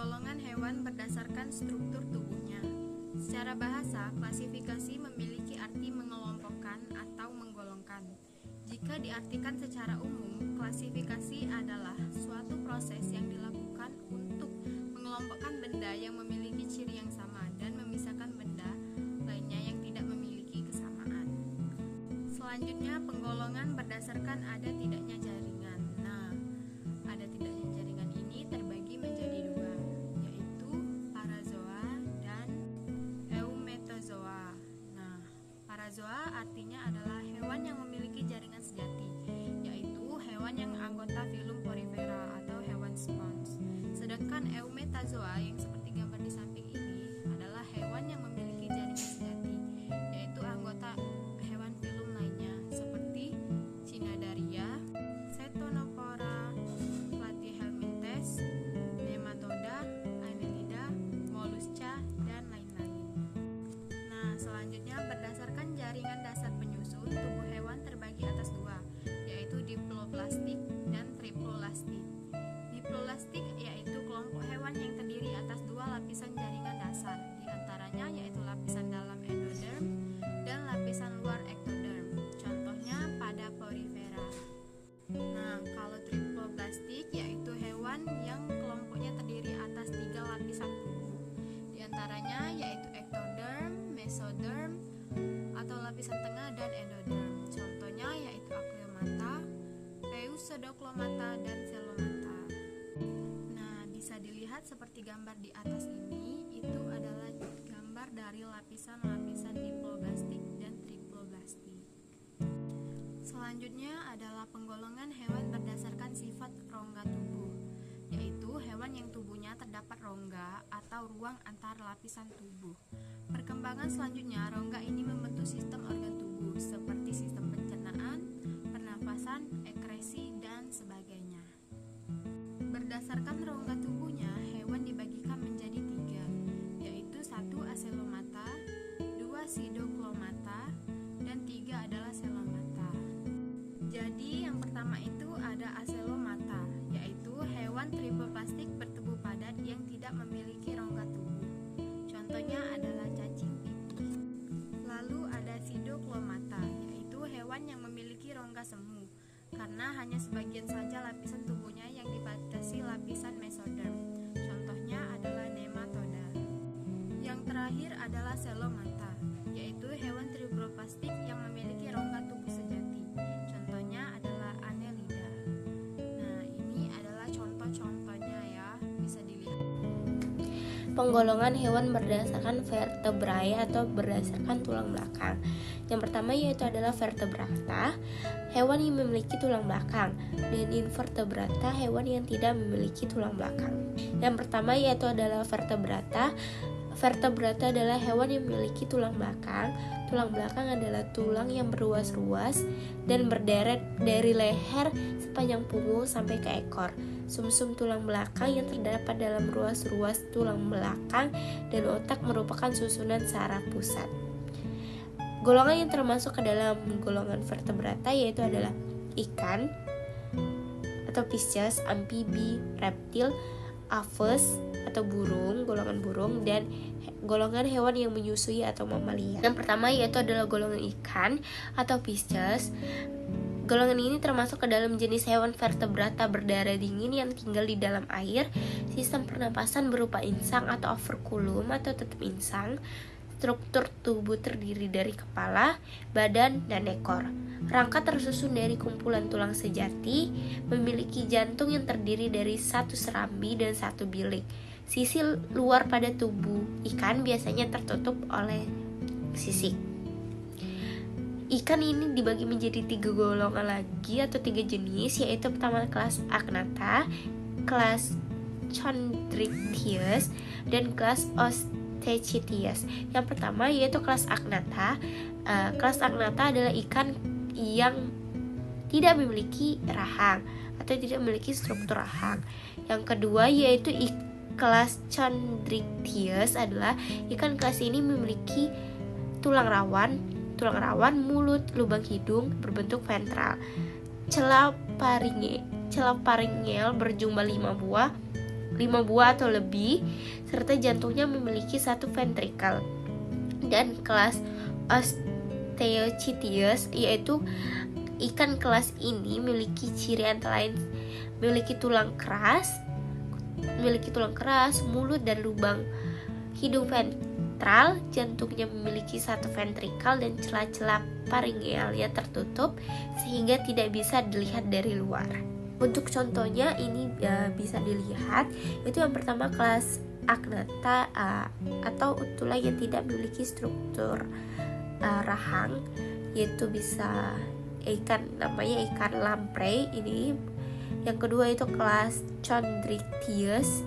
Penggolongan hewan berdasarkan struktur tubuhnya. Secara bahasa, klasifikasi memiliki arti mengelompokkan atau menggolongkan. Jika diartikan secara umum, klasifikasi adalah suatu proses yang dilakukan untuk mengelompokkan benda yang memiliki ciri yang sama dan memisahkan benda lainnya yang tidak memiliki kesamaan. Selanjutnya, penggolongan berdasarkan ada tidaknya jaringan. Ada tidaknya jaringan ini terbagi menjadi dua, yaitu parazoa dan eumetozoa. Parazoa artinya adalah hewan yang memiliki jaringan sejati, yaitu hewan yang anggota filum Porifera atau hewan spons. Sedangkan eumetazoa yang seperti gambar di samping ini adalah hewan yang memiliki jaringan sejati, yaitu anggota hewan filum lainnya seperti Cnidaria, Ctenophora, Platyhelminthes, Nematoda, Annelida, Mollusca, dan lain-lain. Selanjutnya berdasarkan jaringan dasar penyusun, tubuh hewan terbagi atas dua, yaitu diploblastik dan triplolastik. Diploblastik yaitu kelompok hewan yang terdiri atas dua lapisan jaringan dasar, diantaranya yaitu lapisan dalam endoderm dan lapisan luar ektoderm. Contohnya pada Porifera. Kalau triploblastik yaitu hewan yang kelompoknya terdiri atas tiga lapisan tubuh, diantaranya yaitu ektoderm, mesoderm atau lapisan tengah, dan endoderm. Contohnya yaitu Acleomata, Pseudoclomata, dan Celomata. Bisa dilihat seperti gambar di atas ini, itu adalah gambar dari lapisan-lapisan diploblastik dan triploblastik. Selanjutnya adalah penggolongan hewan berdasarkan sifat rongga tubuh, yaitu hewan yang tubuhnya terdapat rongga atau ruang antar lapisan tubuh. Perkembangan selanjutnya, rongga ini membentuk sistem organ tubuh seperti sistem pencernaan, pernafasan, ekresi, dan sebagainya. Berdasarkan rongga tubuhnya, hewan dibagikan menjadi tiga, yaitu 1 Acelomata, 2 Pseudoclomata, dan 3 adalah Celomata. Jadi yang pertama itu ada Acelomata, yaitu hewan triploblastik bertubuh padat yang tidak memiliki rongga tubuh. Contohnya adalah cacing pipih. Lalu ada Pseudoclomata, yaitu hewan yang memiliki rongga semu, karena hanya sebagian saja lapisan tubuhnya yang dibatasi lapisan mesoderm. Contohnya adalah Nematoda. Yang terakhir adalah Celomata, yaitu hewan triploblastik yang memiliki rongga tubuh sejati. Contohnya adalah Annelida. Ini adalah contoh-contohnya ya, bisa dilihat. Penggolongan hewan berdasarkan vertebrae atau berdasarkan tulang belakang. Yang pertama yaitu adalah vertebrata, hewan yang memiliki tulang belakang, dan invertebrata, hewan yang tidak memiliki tulang belakang. Yang pertama yaitu adalah vertebrata. Vertebrata adalah hewan yang memiliki tulang belakang. Tulang belakang adalah tulang yang berruas-ruas dan berderet dari leher sepanjang punggung sampai ke ekor. Sumsum tulang belakang yang terdapat dalam ruas-ruas tulang belakang dan otak merupakan susunan saraf pusat. Golongan yang termasuk ke dalam golongan vertebrata yaitu adalah ikan atau Pisces, amfibi, reptil, aves atau burung, golongan burung, dan golongan hewan yang menyusui atau mamalia. Yang pertama yaitu adalah golongan ikan atau Pisces. Golongan ini termasuk ke dalam jenis hewan vertebrata berdarah dingin yang tinggal di dalam air. Sistem pernapasan berupa insang atau operculum atau tutup insang. Struktur tubuh terdiri dari kepala, badan, dan ekor. Rangka tersusun dari kumpulan tulang sejati, memiliki jantung yang terdiri dari satu serambi dan satu bilik. Sisi luar pada tubuh ikan biasanya tertutup oleh sisik. Ikan ini dibagi menjadi 3 golongan lagi atau 3 jenis, yaitu pertama kelas Agnatha, kelas Chondrichthyes, dan kelas Osteichthyes. Yang pertama yaitu kelas Agnatha. Kelas Agnatha adalah ikan yang tidak memiliki rahang atau tidak memiliki struktur rahang. Yang kedua yaitu kelas Chondrichthyes adalah ikan kelas ini memiliki tulang rawan, mulut, lubang hidung berbentuk ventral, celah paringel berjumlah 5 buah, buah atau lebih, serta jantungnya memiliki 1 ventrikel. Dan kelas Osteochithius, yaitu ikan kelas ini memiliki ciri antara lain memiliki tulang keras, mulut dan lubang hidung ventral, jantungnya memiliki 1 ventrikel dan celah-celah faringealnya tertutup sehingga tidak bisa dilihat dari luar. Untuk contohnya ini bisa dilihat, itu yang pertama kelas Agnatha atau tulang yang tidak memiliki struktur rahang, yaitu bisa namanya ikan lamprey ini. Yang kedua itu kelas Chondrichthyes,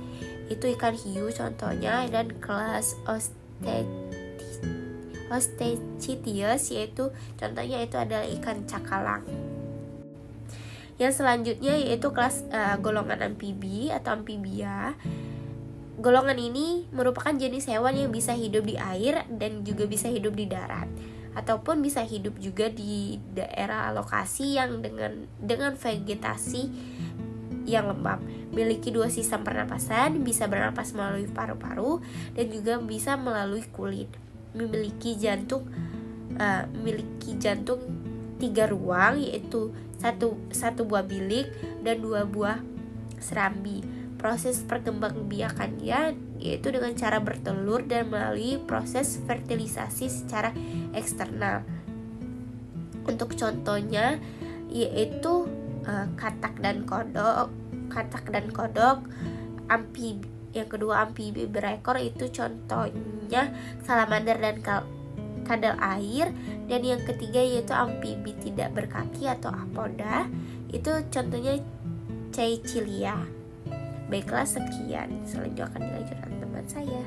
itu ikan hiu contohnya, dan kelas Osteochithius yaitu contohnya itu adalah ikan cakalang. Yang selanjutnya yaitu kelas golongan amfibi atau amfibia. Golongan ini merupakan jenis hewan yang bisa hidup di air dan juga bisa hidup di darat, ataupun bisa hidup juga di daerah lokasi yang dengan vegetasi yang lembab. Memiliki 2 sistem pernapasan, bisa bernapas melalui paru-paru dan juga bisa melalui kulit. Memiliki jantung 3 ruang, yaitu satu buah bilik dan 2 buah serambi. Proses perkembangbiakannya yaitu dengan cara bertelur dan melalui proses fertilisasi secara eksternal. Untuk contohnya yaitu katak dan kodok. Amfibi, yang kedua amfibi berekor, itu contohnya salamander dan kadal air. Dan yang ketiga yaitu amfibi tidak berkaki atau apoda, itu contohnya Caecilia. Baiklah, sekian. Selanjutnya akan dilanjutkan teman saya.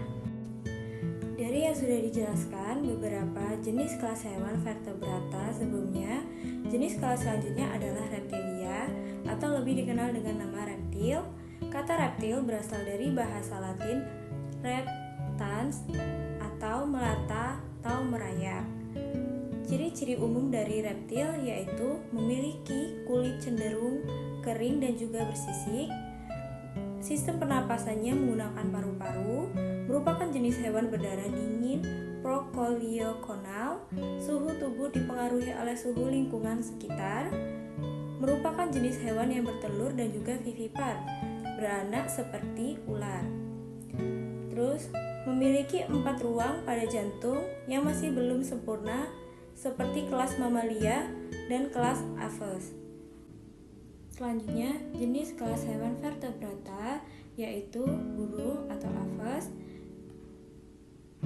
Dari yang sudah dijelaskan beberapa jenis kelas hewan vertebrata sebelumnya, jenis kelas selanjutnya adalah reptilia atau lebih dikenal dengan nama reptil. Kata reptil berasal dari bahasa Latin reptans atau melata atau merayap. Ciri-ciri umum dari reptil yaitu memiliki kulit cenderung kering dan juga bersisik. Sistem pernapasannya menggunakan paru-paru, merupakan jenis hewan berdarah dingin prokoliokonal. Suhu tubuh dipengaruhi oleh suhu lingkungan sekitar. Merupakan jenis hewan yang bertelur dan juga vivipar, beranak seperti ular. Terus memiliki 4 ruang pada jantung yang masih belum sempurna seperti kelas Mamalia dan kelas Aves. Selanjutnya, jenis kelas hewan vertebrata yaitu burung atau aves.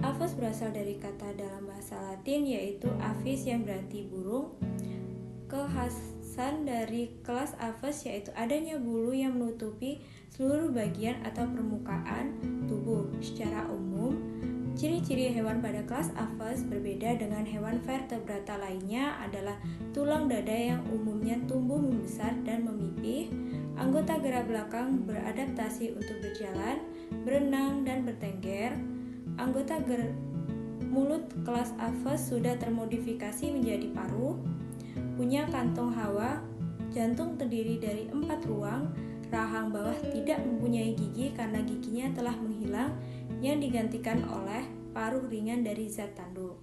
Aves berasal dari kata dalam bahasa Latin yaitu avis yang berarti burung. Kekhasan dari kelas aves yaitu adanya bulu yang menutupi seluruh bagian atau permukaan tubuh. Secara umum, ciri-ciri hewan pada kelas aves berbeda dengan hewan vertebrata lainnya adalah tulang dada yang umumnya tumbuh membesar dan memipih, anggota gerak belakang beradaptasi untuk berjalan, berenang, dan bertengger. Anggota mulut kelas aves sudah termodifikasi menjadi paruh, punya kantong hawa, jantung terdiri dari 4 ruang, rahang bawah tidak mempunyai gigi karena giginya telah menghilang yang digantikan oleh paruh ringan dari zat tanduk.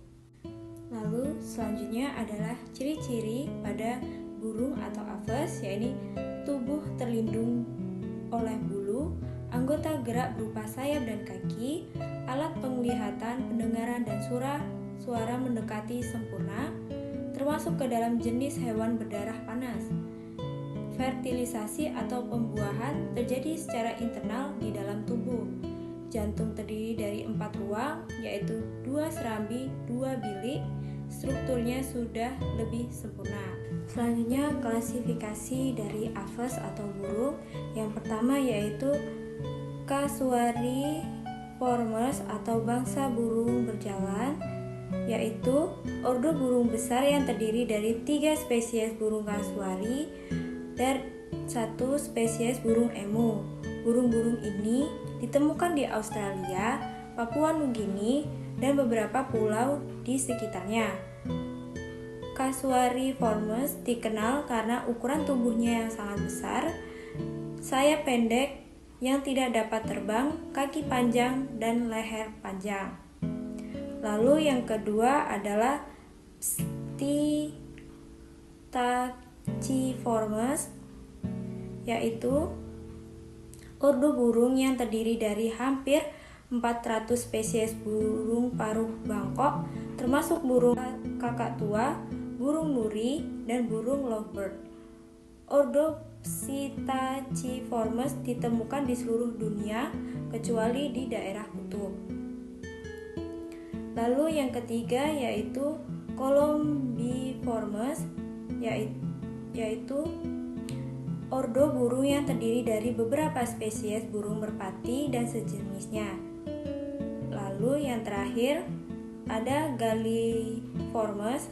Lalu selanjutnya adalah ciri-ciri pada burung atau aves, yaitu tubuh terlindung oleh bulu, anggota gerak berupa sayap dan kaki, alat penglihatan, pendengaran, dan suara mendekati sempurna, termasuk ke dalam jenis hewan berdarah panas. Fertilisasi atau pembuahan terjadi secara internal di dalam tubuh. Jantung terdiri dari 4 ruang, yaitu 2 serambi, 2 bilik. Strukturnya sudah lebih sempurna. Selanjutnya, klasifikasi dari aves atau burung. Yang pertama yaitu Casuariiformes atau bangsa burung berjalan, yaitu ordo burung besar yang terdiri dari 3 spesies burung kasuari dan 1 spesies burung emu. Burung-burung ini ditemukan di Australia, Papua Nugini, dan beberapa pulau di sekitarnya. Casuariiformes dikenal karena ukuran tubuhnya yang sangat besar, sayap pendek, yang tidak dapat terbang, kaki panjang, dan leher panjang. Lalu yang kedua adalah Psittaciformes, yaitu ordo burung yang terdiri dari hampir 400 spesies burung paruh Bangkok, termasuk burung kakatua, burung nuri, dan burung lovebird. Ordo Psittaciformes ditemukan di seluruh dunia kecuali di daerah kutub. Lalu yang ketiga yaitu Columbiformes, yaitu ordo burung yang terdiri dari beberapa spesies burung merpati dan sejenisnya. Lalu yang terakhir ada Galliformes,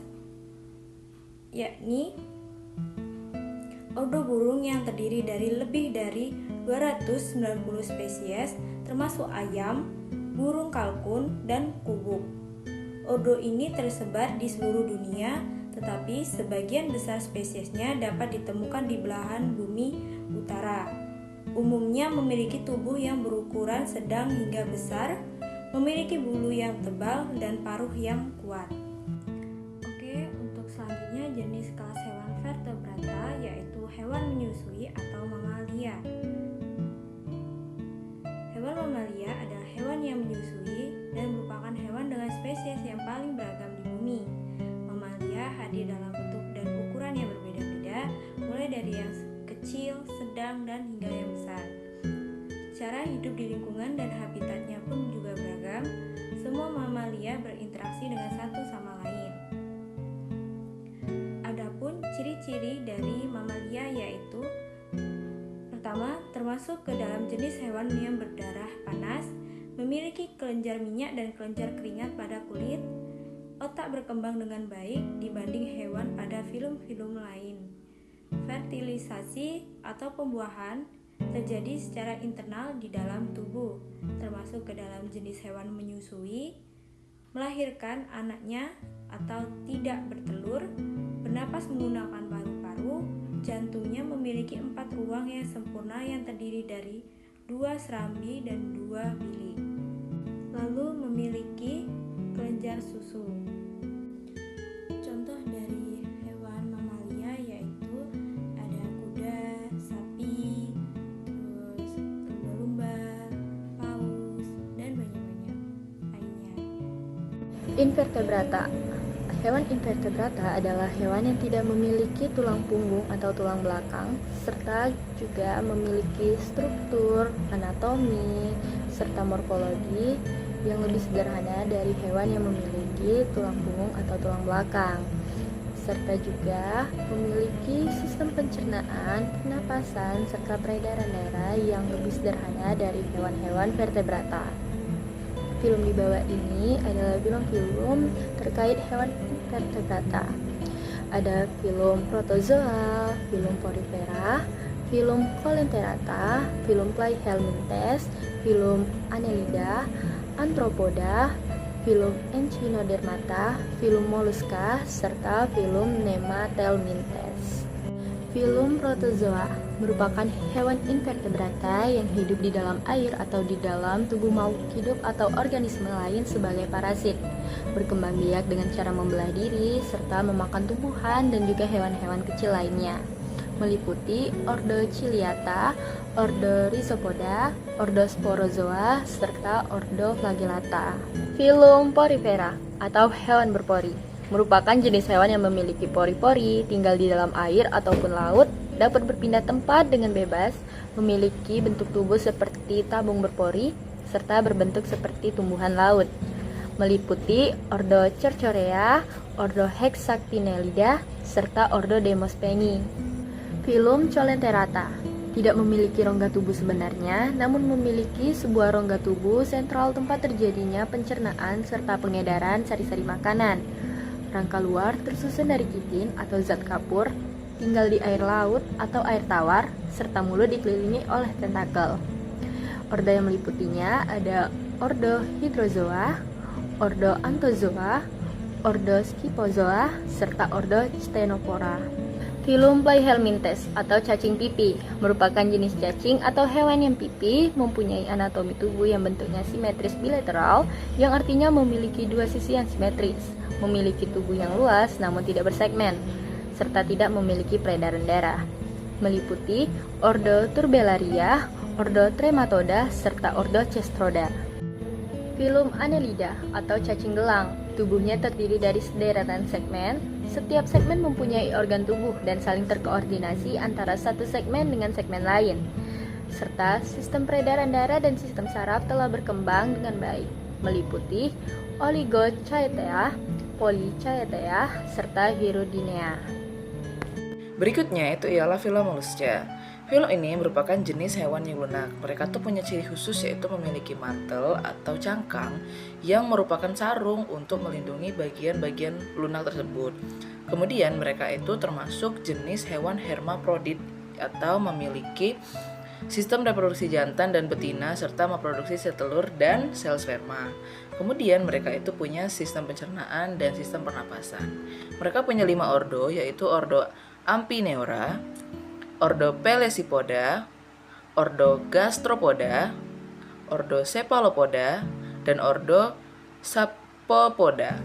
yakni ordo burung yang terdiri dari lebih dari 290 spesies termasuk ayam, burung kalkun, dan kubuk. Ordo ini tersebar di seluruh dunia, tetapi sebagian besar spesiesnya dapat ditemukan di belahan bumi utara. Umumnya memiliki tubuh yang berukuran sedang hingga besar, memiliki bulu yang tebal dan paruh yang kuat. Oke, untuk selanjutnya jenis kelas hewan vertebrata yaitu hewan menyusui atau mamalia. Hewan mamalia adalah hewan yang menyusui dan merupakan hewan dengan spesies yang paling beragam di bumi. Mamalia hadir dalam bentuk dan ukuran yang berbeda-beda, mulai dari yang kecil, sedang, dan hingga yang besar. Cara hidup di lingkungan dan habitatnya pun juga beragam. Semua mamalia berinteraksi dengan satu sama lain. Adapun ciri-ciri dari mamalia yaitu pertama, termasuk ke dalam jenis hewan yang berdarah panas, memiliki kelenjar minyak dan kelenjar keringat pada kulit, otak berkembang dengan baik dibanding hewan pada filum-filum lain. Fertilisasi atau pembuahan terjadi secara internal di dalam tubuh, termasuk ke dalam jenis hewan menyusui, melahirkan anaknya atau tidak bertelur, bernapas menggunakan paru-paru, jantungnya memiliki 4 ruang yang sempurna yang terdiri dari 2 serambi dan 2 bilik, lalu memiliki kelenjar susu. Contoh dari hewan mamalia yaitu ada kuda, sapi, terus lumba-lumba, paus, dan banyak-banyak lainnya. Invertebrata. Hewan invertebrata adalah hewan yang tidak memiliki tulang punggung atau tulang belakang, serta juga memiliki struktur, anatomi, serta morfologi yang lebih sederhana dari hewan yang memiliki tulang punggung atau tulang belakang, serta juga memiliki sistem pencernaan, pernapasan, serta peredaran darah yang lebih sederhana dari hewan-hewan vertebrata. Film di bawah ini adalah film-film terkait hewan invertebrata. Ada film protozoa, film porifera, film coelenterata, film Plaihelminthes, film Annelida, Arthropoda, film Echinodermata, film Mollusca, serta film Nematelmintes. Film protozoa merupakan hewan invertebrata yang hidup di dalam air atau di dalam tubuh makhluk hidup atau organisme lain sebagai parasit, berkembang biak dengan cara membelah diri, serta memakan tumbuhan dan juga hewan-hewan kecil lainnya, meliputi ordo Ciliata, ordo Rhizopoda, ordo Sporozoa, serta ordo Flagellata. Filum porifera atau hewan berpori merupakan jenis hewan yang memiliki pori-pori, tinggal di dalam air ataupun laut, dapat berpindah tempat dengan bebas, memiliki bentuk tubuh seperti tabung berpori, serta berbentuk seperti tumbuhan laut, meliputi ordo Cercorea, ordo Hexactinellida, serta ordo Demostheni. Filum Coelenterata tidak memiliki rongga tubuh sebenarnya, namun memiliki sebuah rongga tubuh sentral tempat terjadinya pencernaan serta pengedaran sari-sari makanan. Rangka luar tersusun dari kitin atau zat kapur, tinggal di air laut atau air tawar, serta mulut dikelilingi oleh tentakel. Ordo yang meliputinya ada ordo Hydrozoa, ordo Anthozoa, ordo Scyphozoa, serta ordo Ctenophora. Filum Playhelminthes atau cacing pipi merupakan jenis cacing atau hewan yang pipi mempunyai anatomi tubuh yang bentuknya simetris bilateral, yang artinya memiliki dua sisi yang simetris, memiliki tubuh yang luas namun tidak bersegmen, serta tidak memiliki peredaran darah. Meliputi ordo Turbellaria, ordo Trematoda, serta ordo Cestroda. Filum Annelida atau cacing gelang, tubuhnya terdiri dari sederetan segmen. Setiap segmen mempunyai organ tubuh dan saling terkoordinasi antara satu segmen dengan segmen lain. Serta sistem peredaran darah dan sistem saraf telah berkembang dengan baik, meliputi Oligochaetea, Polychaetea, serta Hirudinea. Berikutnya itu ialah Filum Mollusca. Filum ini merupakan jenis hewan yang lunak. Mereka tuh punya ciri khusus, yaitu memiliki mantel atau cangkang yang merupakan sarung untuk melindungi bagian-bagian lunak tersebut. Kemudian mereka itu termasuk jenis hewan hermaprodit atau memiliki sistem reproduksi jantan dan betina serta memproduksi sel telur dan sel sperma. Kemudian mereka itu punya sistem pencernaan dan sistem pernapasan. Mereka punya 5 ordo, yaitu ordo Amphineura, ordo Pelesipoda, ordo Gastropoda, ordo Cephalopoda, dan ordo Saphopoda.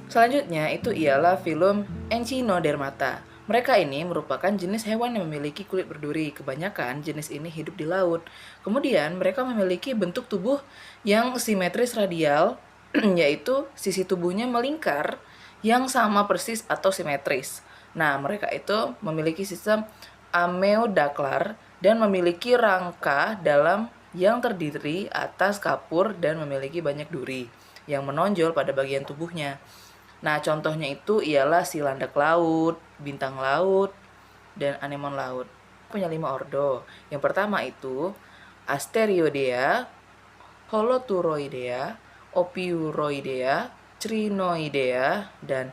Selanjutnya itu ialah filum Echinodermata. Mereka ini merupakan jenis hewan yang memiliki kulit berduri. Kebanyakan jenis ini hidup di laut. Kemudian mereka memiliki bentuk tubuh yang simetris radial, yaitu sisi tubuhnya melingkar yang sama persis atau simetris. Nah, mereka itu memiliki sistem amebdaklar dan memiliki rangka dalam yang terdiri atas kapur dan memiliki banyak duri yang menonjol pada bagian tubuhnya. Nah, contohnya itu ialah si landak laut, bintang laut, dan anemon laut. Punya 5 ordo. Yang pertama itu Asteriodea, Holoturoidea, Ophiuroidea, Crinoidea, dan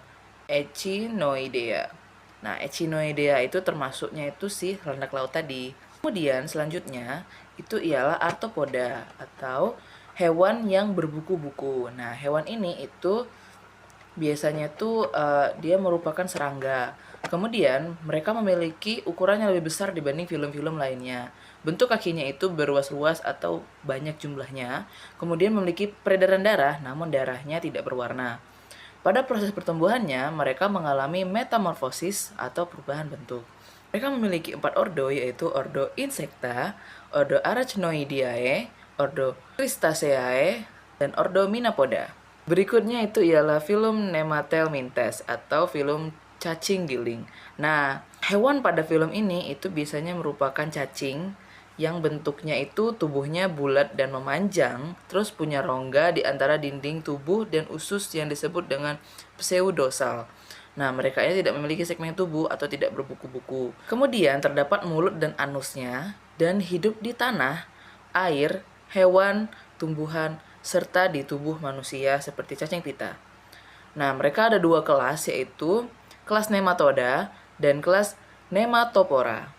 Echinoidea. Nah, Echinoidea itu termasuknya itu si landak laut tadi. Kemudian selanjutnya itu ialah Arthropoda atau hewan yang berbuku-buku. Nah, hewan ini itu biasanya tuh dia merupakan serangga. Kemudian mereka memiliki ukuran yang lebih besar dibanding film-film lainnya. Bentuk kakinya itu berluas-luas atau banyak jumlahnya. Kemudian memiliki peredaran darah, namun darahnya tidak berwarna. Pada proses pertumbuhannya, mereka mengalami metamorfosis atau perubahan bentuk. Mereka memiliki 4 ordo, yaitu ordo Insecta, ordo Arachnoideae, ordo Cristaceae, dan ordo Minapoda. Berikutnya itu ialah filum Nemathelminthes atau filum cacing giling. Nah, hewan pada film ini itu biasanya merupakan cacing yang bentuknya itu tubuhnya bulat dan memanjang, terus punya rongga di antara dinding tubuh dan usus yang disebut dengan pseudosal. Nah, mereka ini tidak memiliki segmen tubuh atau tidak berbuku-buku. Kemudian terdapat mulut dan anusnya dan hidup di tanah, air, hewan, tumbuhan, serta di tubuh manusia seperti cacing pita. Nah, mereka ada 2 kelas, yaitu kelas Nematoda dan kelas Nematopora.